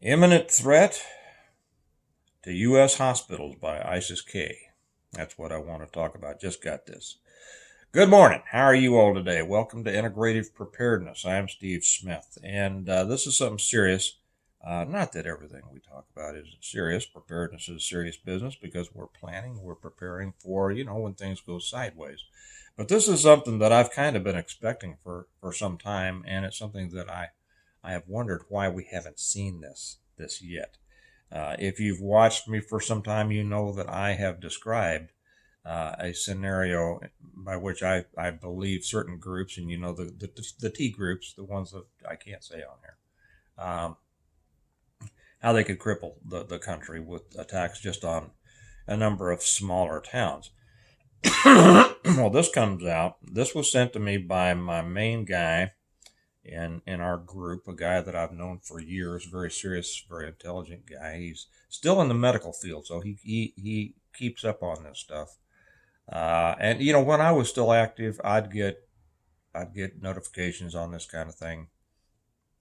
Imminent threat to U.S. hospitals by ISIS-K. That's what I want to talk about. Just got this. Good morning. How are you all today? Welcome to Integrative Preparedness. I'm Steve Smith, and this is something serious. Not that everything we talk about is serious. Preparedness is serious business because we're planning, we're preparing for, when things go sideways. But this is something that I've kind of been expecting for some time, and it's something that I have wondered why we haven't seen this yet. If you've watched me for some time, you know that I have described a scenario by which I believe certain groups, and the T groups, the ones that I can't say on here, how they could cripple the country with attacks just on a number of smaller towns. Well, this was sent to me by my main guy in our group, a guy that I've known for years, very serious, very intelligent guy. He's still in the medical field, so he keeps up on this stuff. And when I was still active, I'd get notifications on this kind of thing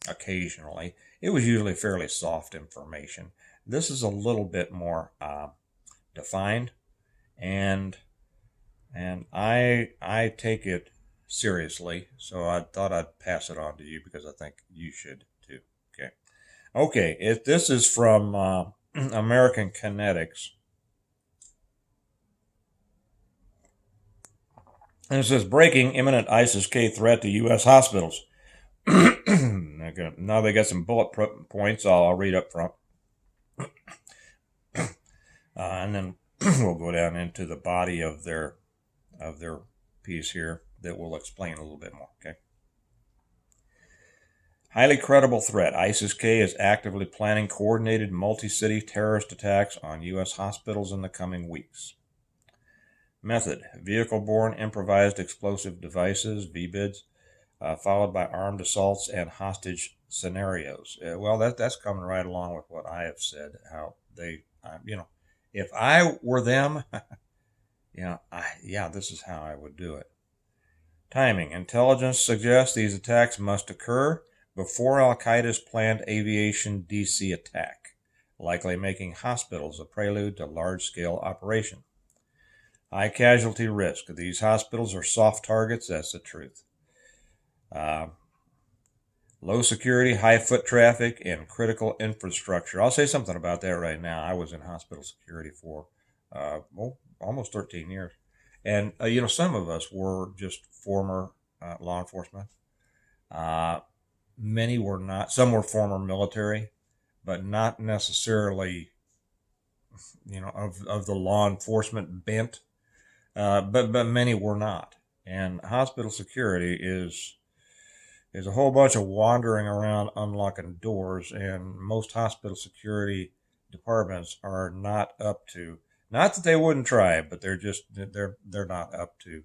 occasionally. It was usually fairly soft information. This is a little bit more defined, and I take it seriously, so I thought I'd pass it on to you because I think you should too. Okay. This is from American Kinetics, and it says breaking imminent ISIS-K threat to U.S. hospitals. Now they got some bullet points. I'll read up front, and then we'll go down into the body of their piece here that will explain a little bit more. Okay. Highly credible threat. ISIS-K is actively planning coordinated multi-city terrorist attacks on U.S. hospitals in the coming weeks. Method: vehicle-borne improvised explosive devices, VBIDs, followed by armed assaults and hostage scenarios. Well, that's coming right along with what I have said. How they, if I were them, this is how I would do it. Timing. Intelligence suggests these attacks must occur before Al-Qaeda's planned aviation DC attack, likely making hospitals a prelude to large-scale operation. High casualty risk. These hospitals are soft targets. That's the truth. Low security, high foot traffic, and critical infrastructure. I'll say something about that right now. I was in hospital security for almost 13 years. And, some of us were just former law enforcement. Many were not. Some were former military, but not necessarily, of the law enforcement bent. But many were not. And hospital security is a whole bunch of wandering around unlocking doors, and most hospital security departments are not up to. Not that they wouldn't try, but they're not up to,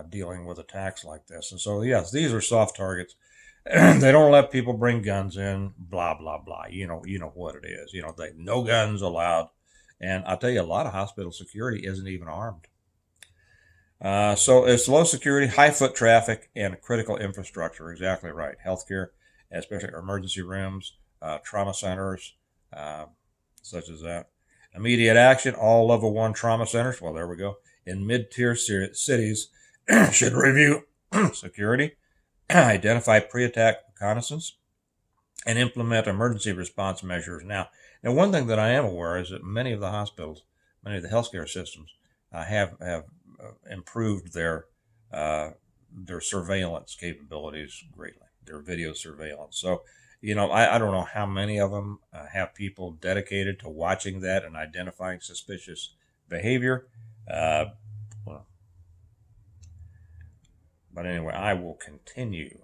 dealing with attacks like this. And so, yes, these are soft targets. They don't let people bring guns in, blah, blah, blah. You know what it is. No guns allowed. And I'll tell you, a lot of hospital security isn't even armed. So it's low security, high foot traffic, and critical infrastructure. Exactly right. Healthcare, especially emergency rooms, trauma centers, such as that. Immediate action, all level 1 trauma centers, well, there we go, in mid-tier cities should review security, identify pre-attack reconnaissance, and implement emergency response measures. Now, one thing that I am aware is that many of the hospitals, many of the healthcare systems have improved their surveillance capabilities greatly, their video surveillance. So, I don't know how many of them have people dedicated to watching that and identifying suspicious behavior. But anyway, I will continue.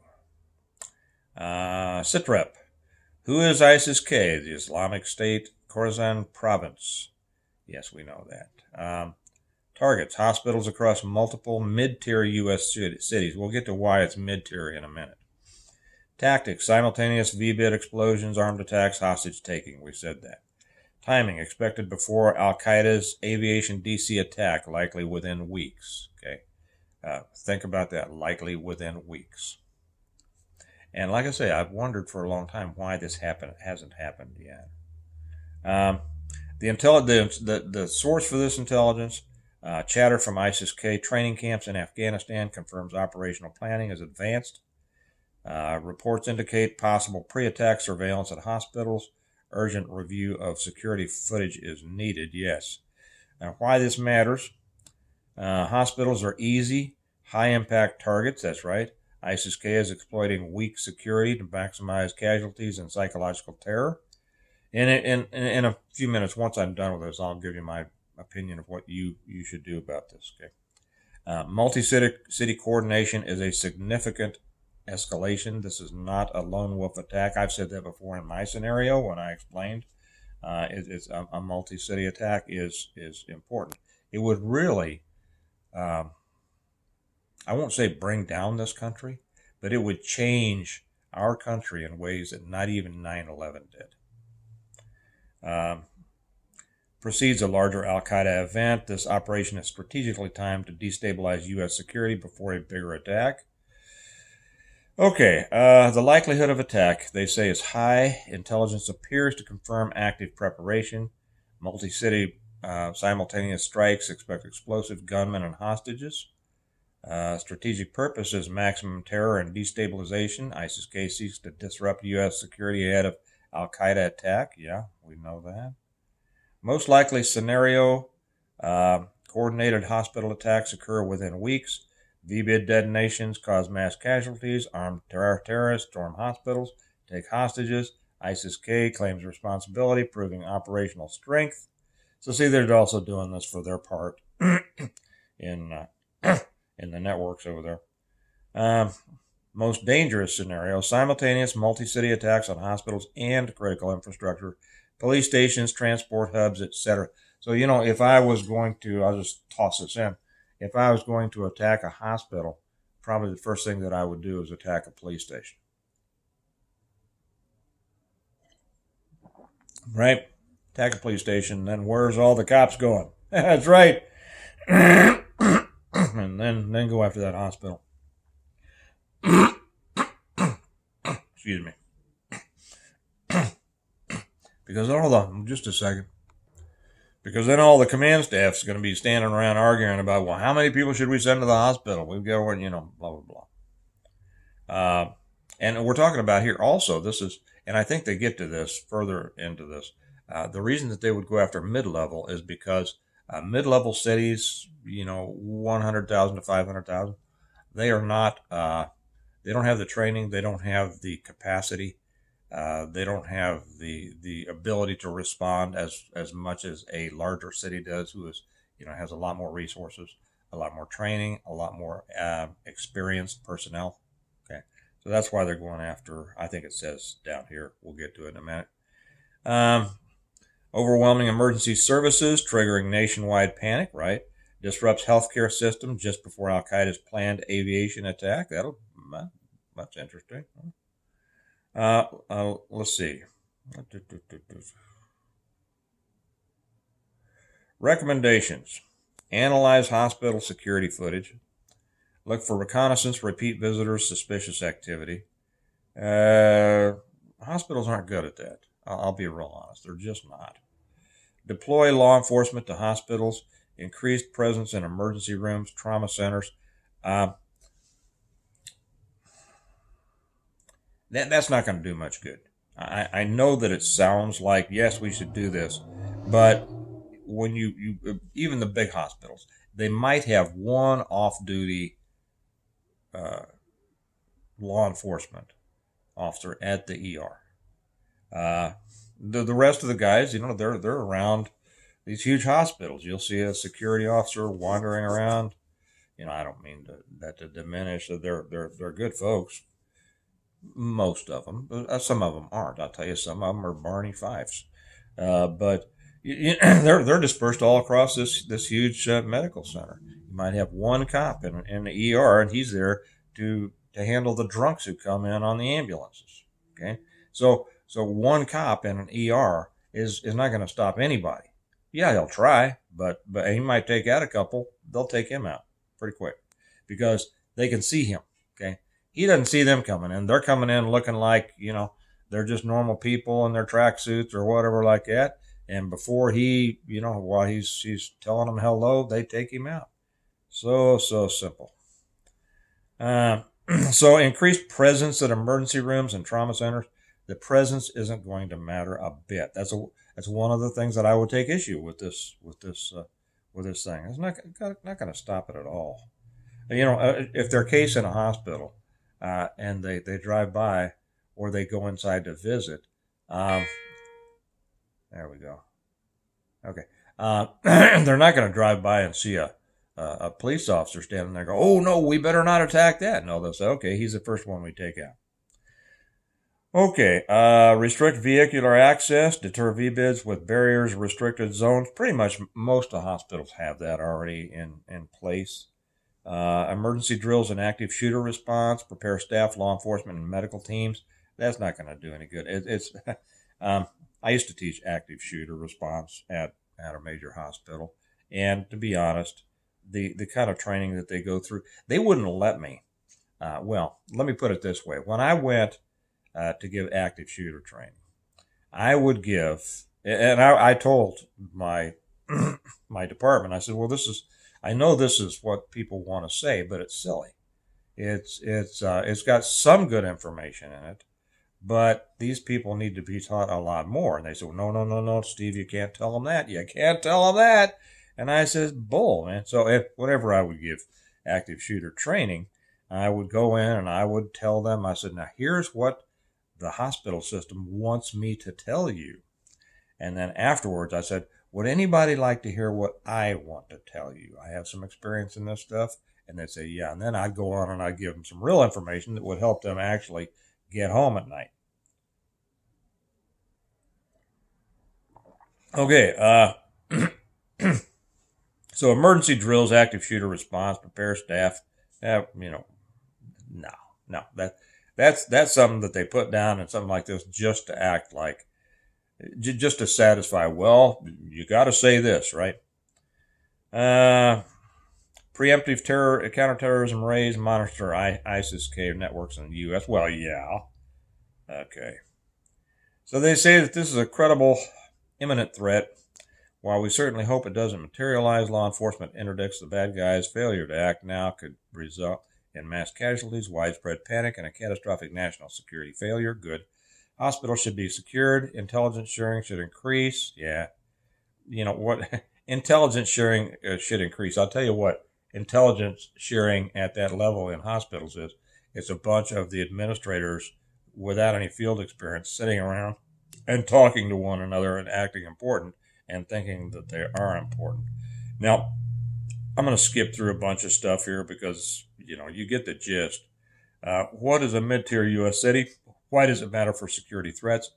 SITREP. Who is ISIS-K? The Islamic State Khorasan Province. Yes, we know that. Targets. Hospitals across multiple mid-tier U.S. cities. We'll get to why it's mid-tier in a minute. Tactics, simultaneous VBID explosions, armed attacks, hostage taking. We said that. Timing, expected before Al-Qaeda's aviation DC attack, likely within weeks. Okay, think about that, likely within weeks. And like I say, I've wondered for a long time why this hasn't happened yet. The source for this intelligence, chatter from ISIS-K training camps in Afghanistan confirms operational planning is advanced. Reports indicate possible pre-attack surveillance at hospitals. Urgent review of security footage is needed. Yes. Now, why this matters? Hospitals are easy, high-impact targets. That's right. ISIS-K is exploiting weak security to maximize casualties and psychological terror. In a few minutes, once I'm done with this, I'll give you my opinion of what you should do about this. Okay. Multi-city coordination is a significant escalation. This is not a lone wolf attack. I've said that before in my scenario when I explained it's a multi-city attack is important. It would really, I won't say bring down this country, but it would change our country in ways that not even 9/11 did. Precedes a larger al-Qaeda event. This operation is strategically timed to destabilize U.S. security before a bigger attack. Okay, the likelihood of attack, they say, is high. Intelligence appears to confirm active preparation. Multi-city simultaneous strikes, expect explosive gunmen and hostages. Strategic purpose is maximum terror and destabilization. ISIS-K seeks to disrupt U.S. security ahead of al-Qaeda attack. Yeah, we know that. Most likely scenario, coordinated hospital attacks occur within weeks. VBID detonations cause mass casualties. Armed terrorists storm hospitals, take hostages. ISIS-K claims responsibility, proving operational strength. So see, they're also doing this for their part in the networks over there. Most dangerous scenario, simultaneous multi-city attacks on hospitals and critical infrastructure, police stations, transport hubs, etc. So, if I was going to, I'll just toss this in, if I was going to attack a hospital, probably the first thing that I would do is attack a police station. Right? Attack a police station, then where's all the cops going? That's right. And then go after that hospital. Excuse me. Because just a second. Because then all the command staff's going to be standing around arguing about, well, how many people should we send to the hospital? We've got, blah, blah, blah. And we're talking about here also, and I think they get to this further into this. The reason that they would go after mid-level is because mid-level cities, 100,000 to 500,000, they are not, they don't have the training, they don't have the capacity, they don't have the ability to respond as much as a larger city does, who is, has a lot more resources, a lot more training, a lot more experienced personnel. Okay, so that's why they're going after, I think it says down here, we'll get to it in a minute. Overwhelming emergency services, triggering nationwide panic, right? Disrupts healthcare system just before al-Qaeda's planned aviation attack. That's interesting. Let's see. Recommendations. Analyze hospital security footage. Look for reconnaissance, repeat visitors, suspicious activity. Hospitals aren't good at that. I'll be real honest. They're just not. Deploy law enforcement to hospitals. Increased presence in emergency rooms, trauma centers. That's not going to do much good. I know that it sounds like, yes, we should do this, but when you even the big hospitals, they might have one off-duty law enforcement officer at the ER. The rest of the guys, they're around these huge hospitals. You'll see a security officer wandering around. I don't mean that to diminish. They're good folks. Most of them, but some of them aren't. I'll tell you, some of them are Barney Fifes, but they're dispersed all across this huge medical center. You might have one cop in the ER, and he's there to handle the drunks who come in on the ambulances. Okay, so one cop in an ER is not going to stop anybody. Yeah, he'll try, but he might take out a couple. They'll take him out pretty quick because they can see him. Okay. he doesn't see them coming in. They're coming in looking like, they're just normal people in their tracksuits or whatever like that. And before he, while he's telling them hello, they take him out. So simple. Uh, so increased presence at emergency rooms and trauma centers. The presence isn't going to matter a bit. That's one of the things that I would take issue with this thing. It's not going to stop it at all. If they're case in a hospital and they drive by or they go inside to visit, there we go. Okay, they're not going to drive by and see a police officer standing there. Go, oh no, we better not attack that. No, they'll say, okay, he's the first one we take out. Okay, restrict vehicular access, deter VBIDs with barriers, restricted zones. Pretty much most of the hospitals have that already in place. Emergency drills and active shooter response, prepare staff, law enforcement, and medical teams. That's not going to do any good. I used to teach active shooter response at a major hospital, and to be honest, the kind of training that they go through, they wouldn't let me. Well, let me put it this way: when I went to give active shooter training, I would give, and I told my my department, I said, well, I know this is what people want to say, but it's silly. It's got some good information in it, but these people need to be taught a lot more. And they said, well, no, Steve, you can't tell them that. You can't tell them that. And I said, bull, man. So whenever I would give active shooter training, I would go in and I would tell them, I said, now here's what the hospital system wants me to tell you. And then afterwards I said, would anybody like to hear what I want to tell you? I have some experience in this stuff. And they'd say, yeah. And then I'd go on and I'd give them some real information that would help them actually get home at night. Okay. So emergency drills, active shooter response, prepare staff. No. That's something that they put down in something like this just to act like, just to satisfy, well, you got to say this, right? Preemptive counterterrorism raids, monitor ISIS-K networks in the U.S. Well, yeah. Okay. So they say that this is a credible, imminent threat. While we certainly hope it doesn't materialize, law enforcement interdicts the bad guys' failure to act now could result in mass casualties, widespread panic, and a catastrophic national security failure. Good. Hospitals should be secured. Intelligence sharing should increase. Yeah. You know what? Intelligence sharing should increase. I'll tell you what intelligence sharing at that level in hospitals is. It's a bunch of the administrators without any field experience sitting around and talking to one another and acting important and thinking that they are important. Now, I'm going to skip through a bunch of stuff here because, you get the gist. What is a mid-tier U.S. city? Why does it matter for security threats?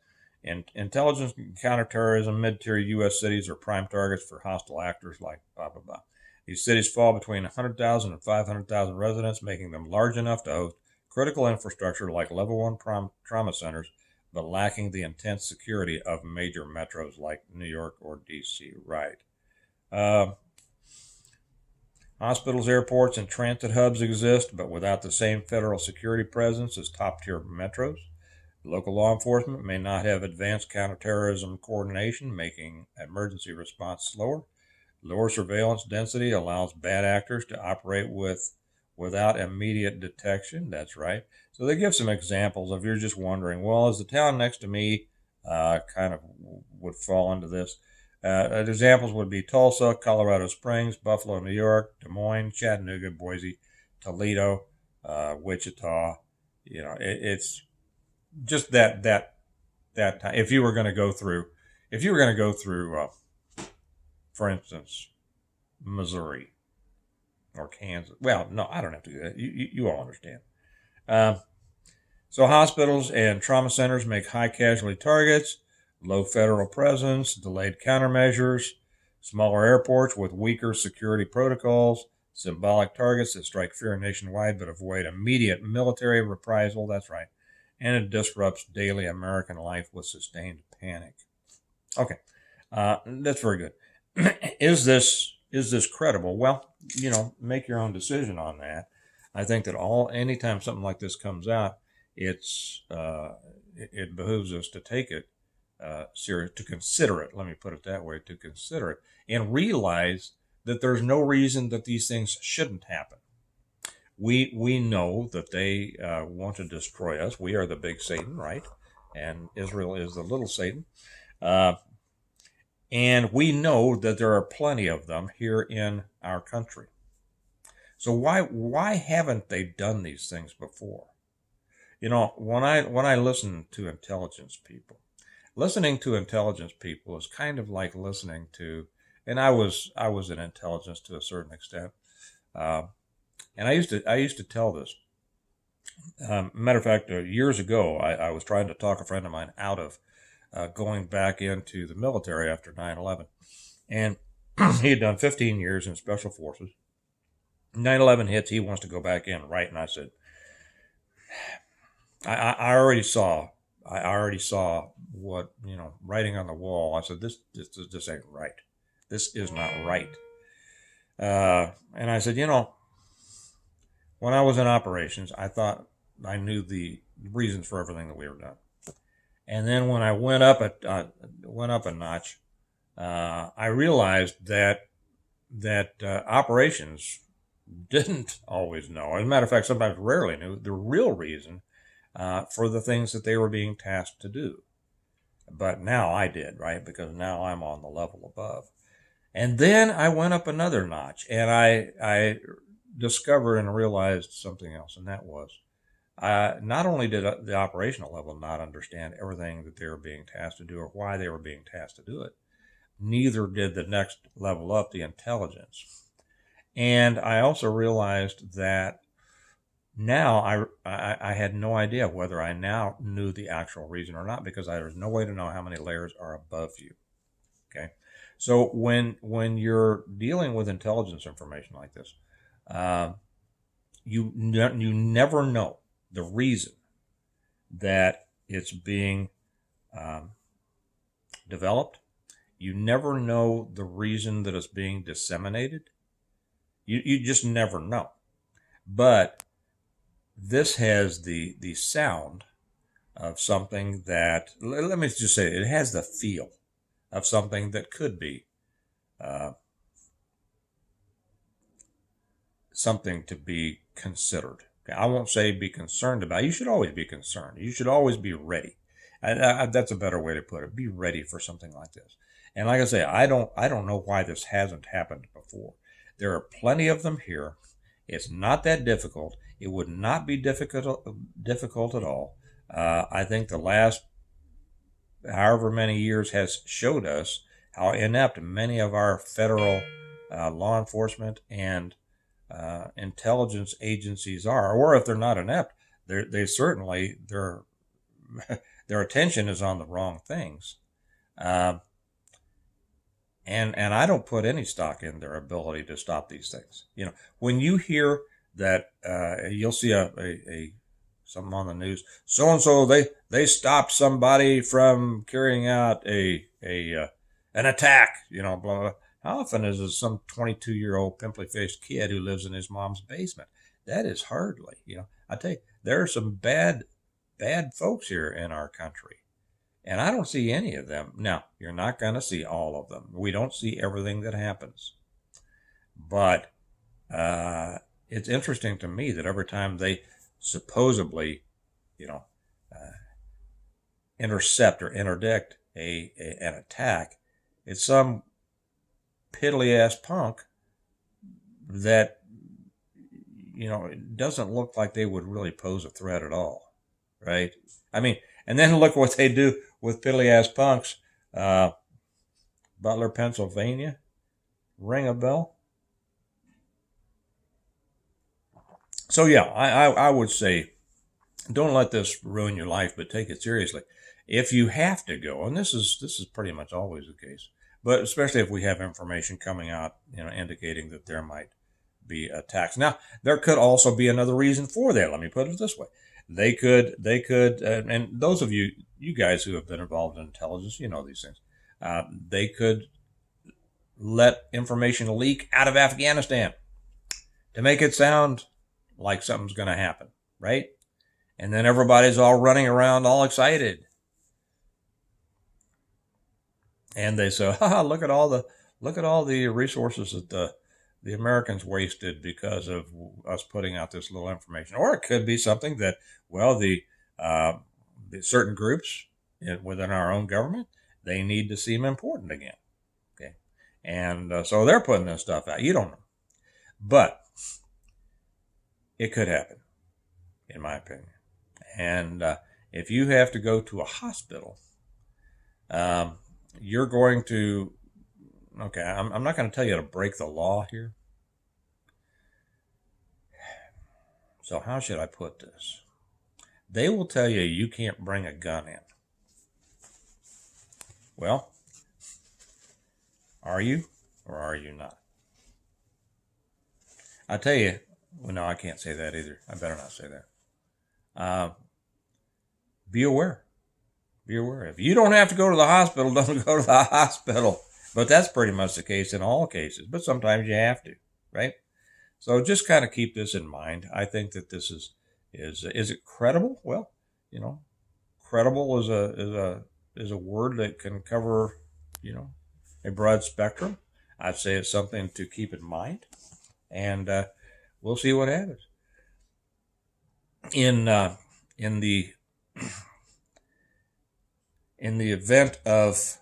And intelligence and counterterrorism, mid-tier U.S. cities are prime targets for hostile actors like blah, blah, blah. These cities fall between 100,000 and 500,000 residents, making them large enough to host critical infrastructure like level 1 trauma centers, but lacking the intense security of major metros like New York or D.C. Right. Hospitals, airports, and transit hubs exist, but without the same federal security presence as top-tier metros. Local law enforcement may not have advanced counterterrorism coordination, making emergency response slower. Lower surveillance density allows bad actors to operate without immediate detection. That's right. So they give some examples if you're just wondering, well, is the town next to me kind of would fall into this? Examples would be Tulsa, Colorado Springs, Buffalo, New York, Des Moines, Chattanooga, Boise, Toledo, Wichita. It's just that time. If you were going to go through, for instance, Missouri or Kansas. Well, no, I don't have to do that. You all understand. So hospitals and trauma centers make high casualty targets, low federal presence, delayed countermeasures, smaller airports with weaker security protocols, symbolic targets that strike fear nationwide but avoid immediate military reprisal. That's right. And it disrupts daily American life with sustained panic. Okay, that's very good. Is this credible? Well, make your own decision on that. I think that anytime something like this comes out, it behooves us to take it serious, to consider it. Let me put it that way: to consider it and realize that there's no reason that these things shouldn't happen. We know that they want to destroy us. We are the big Satan, right? And Israel is the little Satan. And we know that there are plenty of them here in our country. So why haven't they done these things before? You know, when I listen to intelligence people, listening to intelligence people is kind of like listening to, and I was in intelligence to a certain extent, and I used to tell this. Matter of fact, years ago, I was trying to talk a friend of mine out of going back into the military after 9/11, and he had done 15 years in special forces. 9/11 hits, he wants to go back in, right? And I said, I already saw what, writing on the wall. I said, this ain't right. This is not right. And I said, when I was in operations, I thought I knew the reasons for everything that we were doing. And then when I went up a notch, I realized that operations didn't always know. As a matter of fact, sometimes rarely knew the real reason for the things that they were being tasked to do. But now I did, right? Because now I'm on the level above. And then I went up another notch, and I discovered and realized something else, and that was not only did the operational level not understand everything that they were being tasked to do or why they were being tasked to do it, neither did the next level up, the intelligence. And I also realized that now I had no idea whether I now knew the actual reason or not, because there's no way to know how many layers are above you. Okay, so when you're dealing with intelligence information like this, you never know the reason that it's being developed. You never know the reason that it's being disseminated. You just never know. But this has the sound of something that, let me just say, it has the feel of something that could be something to be considered. I won't say be concerned about. You should always be concerned. You should always be ready. That's a better way to put it. Be ready for something like this. And like I say, I don't know why this hasn't happened before. There are plenty of them here. It's not that difficult. It would not be difficult at all. I think the last however many years has showed us how inept many of our federal law enforcement and intelligence agencies are, or if they're not inept, they certainly their attention is on the wrong things. And I don't put any stock in their ability to stop these things. When you hear that, you'll see something on the news. So and so they stopped somebody from carrying out an attack. Blah, blah, blah. How often is it some 22-year-old pimply-faced kid who lives in his mom's basement? That is hardly. I tell you, there are some bad folks here in our country. And I don't see any of them. Now, you're not going to see all of them. We don't see everything that happens. But it's interesting to me that every time they supposedly, intercept or interdict an attack, it's some piddly-ass punk that, it doesn't look like they would really pose a threat at all, right? I mean, and then look what they do with piddly-ass punks. Butler, Pennsylvania. Ring a bell? So yeah, I would say, don't let this ruin your life, but take it seriously. If you have to go, and this is pretty much always the case, but especially if we have information coming out, indicating that there might be attacks. Now, there could also be another reason for that. Let me put it this way. They could, and those of you guys who have been involved in intelligence, you know these things. They could let information leak out of Afghanistan to make it sound like something's going to happen, right? And then everybody's all running around all excited. And they say, look at all the resources that the Americans wasted because of us putting out this little information. Or it could be something that, well, the certain groups within our own government, they need to seem important again. Okay, and so they're putting this stuff out. You don't know, but it could happen, in my opinion. And if you have to go to a hospital, you're going to, okay, I'm not going to tell you to break the law here. So how should I put this? They will tell you you can't bring a gun in. Well, are you or are you not? I tell you, well, no, I can't say that either. I better not say that. Be aware. Be aware. If you don't have to go to the hospital, don't go to the hospital. But that's pretty much the case in all cases. But sometimes you have to, right? So just kind of keep this in mind. I think that this is it credible? Well, credible is a word that can cover, a broad spectrum. I'd say it's something to keep in mind, and we'll see what happens. In the event of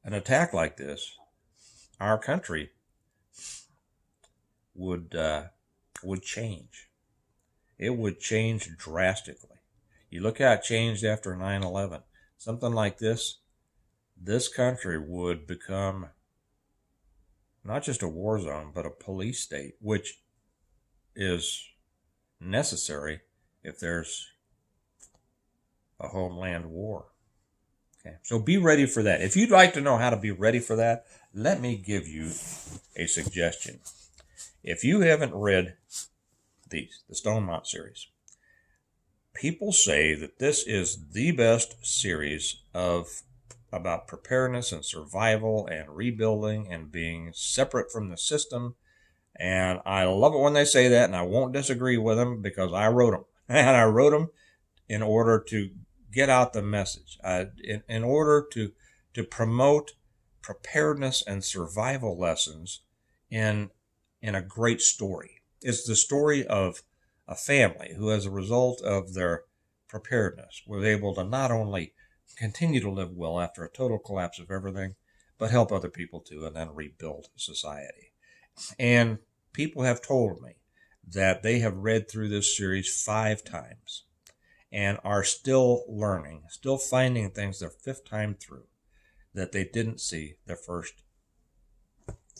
an attack like this, our country would change. It would change drastically. You look how it changed after 9/11. Something like this country would become not just a war zone, but a police state, which is necessary if there's a homeland war. Okay, so be ready for that. If you'd like to know how to be ready for that, let me give you a suggestion. If you haven't read the Stonemont series, people say that this is the best series about preparedness and survival and rebuilding and being separate from the system. And I love it when they say that, and I won't disagree with them because I wrote them. And I wrote them in order to get out the message, in order to promote preparedness and survival lessons in a great story. It's the story of a family who, as a result of their preparedness, was able to not only continue to live well after a total collapse of everything, but help other people too, and then rebuild society. And people have told me that they have read through this series 5 times and are still learning, still finding things their 5th time through that they didn't see their first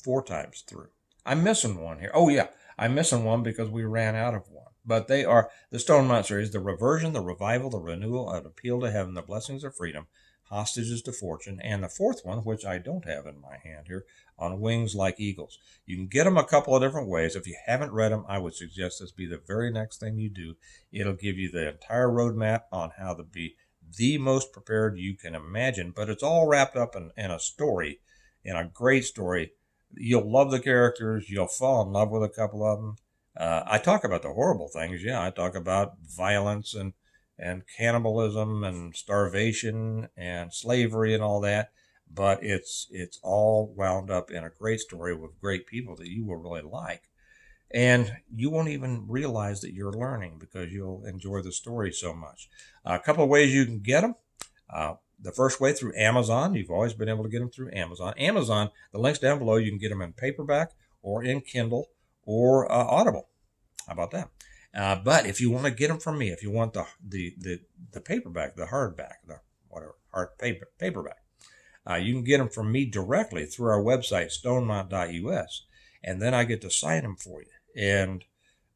4 times through. I'm missing one here. Oh yeah, I'm missing one because we ran out of one. But they are the Stonemont series: the reversion, the revival, the renewal, an appeal to heaven, the blessings of freedom, hostages to fortune, and the 4th one, which I don't have in my hand here, on wings like eagles. You can get them a couple of different ways. If you haven't read them, I would suggest this be the very next thing you do. It'll give you the entire roadmap on how to be the most prepared you can imagine, but it's all wrapped up in a story, in a great story. You'll love the characters. You'll fall in love with a couple of them. I talk about the horrible things. Yeah, I talk about violence and cannibalism and starvation and slavery and all that. But it's all wound up in a great story with great people that you will really like. And you won't even realize that you're learning because you'll enjoy the story so much. A couple of ways you can get them. The first way through Amazon. You've always been able to get them through Amazon. Amazon, the link's down below. You can get them in paperback or in Kindle or Audible. How about that? But if you want to get them from me, if you want the paperback, the hardback, the whatever, paperback, you can get them from me directly through our website, stonemont.us, and then I get to sign them for you. And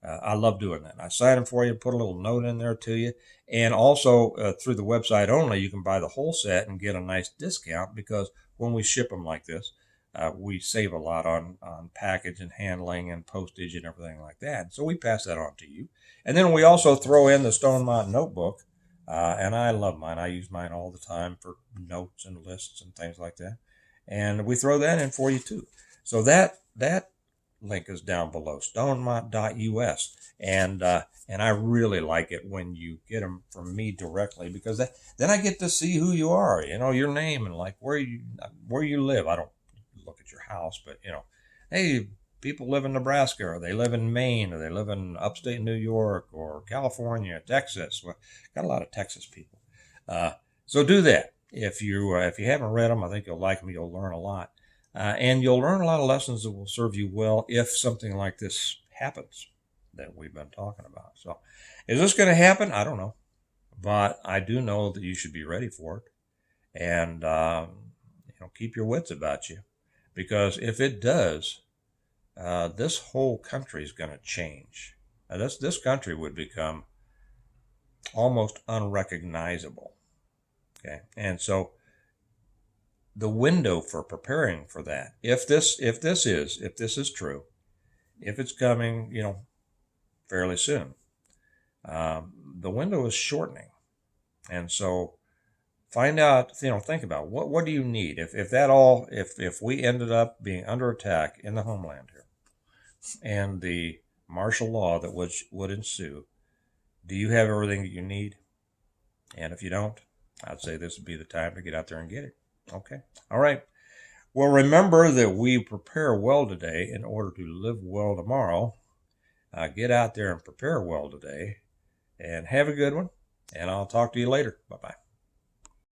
I love doing that. I sign them for you, put a little note in there to you. And also through the website only, you can buy the whole set and get a nice discount because when we ship them like this, we save a lot on package and handling and postage and everything like that. So we pass that on to you. And then we also throw in the Stonemont notebook. And I love mine. I use mine all the time for notes and lists and things like that. And we throw that in for you too. So that link is down below, stonemont.us. And I really like it when you get them from me directly, because then I get to see who you are, your name and like where you live. I don't look at your house, but hey, people live in Nebraska, or they live in Maine, or they live in upstate New York, or California, Texas. Well, got a lot of Texas people. So do that. If you haven't read them, I think you'll like them. You'll learn a lot. And you'll learn a lot of lessons that will serve you well if something like this happens that we've been talking about. So is this going to happen? I don't know. But I do know that you should be ready for it. And keep your wits about you. Because if it does, this whole country is going to change. This country would become almost unrecognizable. Okay, and so the window for preparing for that, if this is true, if it's coming, fairly soon, the window is shortening, and so find out, think about what do you need if we ended up being under attack in the homeland here, and the martial law that would ensue. Do you have everything that you need? And if you don't, I'd say this would be the time to get out there and get it. Okay. All right. Well, remember that we prepare well today in order to live well tomorrow. Get out there and prepare well today, and have a good one. And I'll talk to you later. Bye-bye.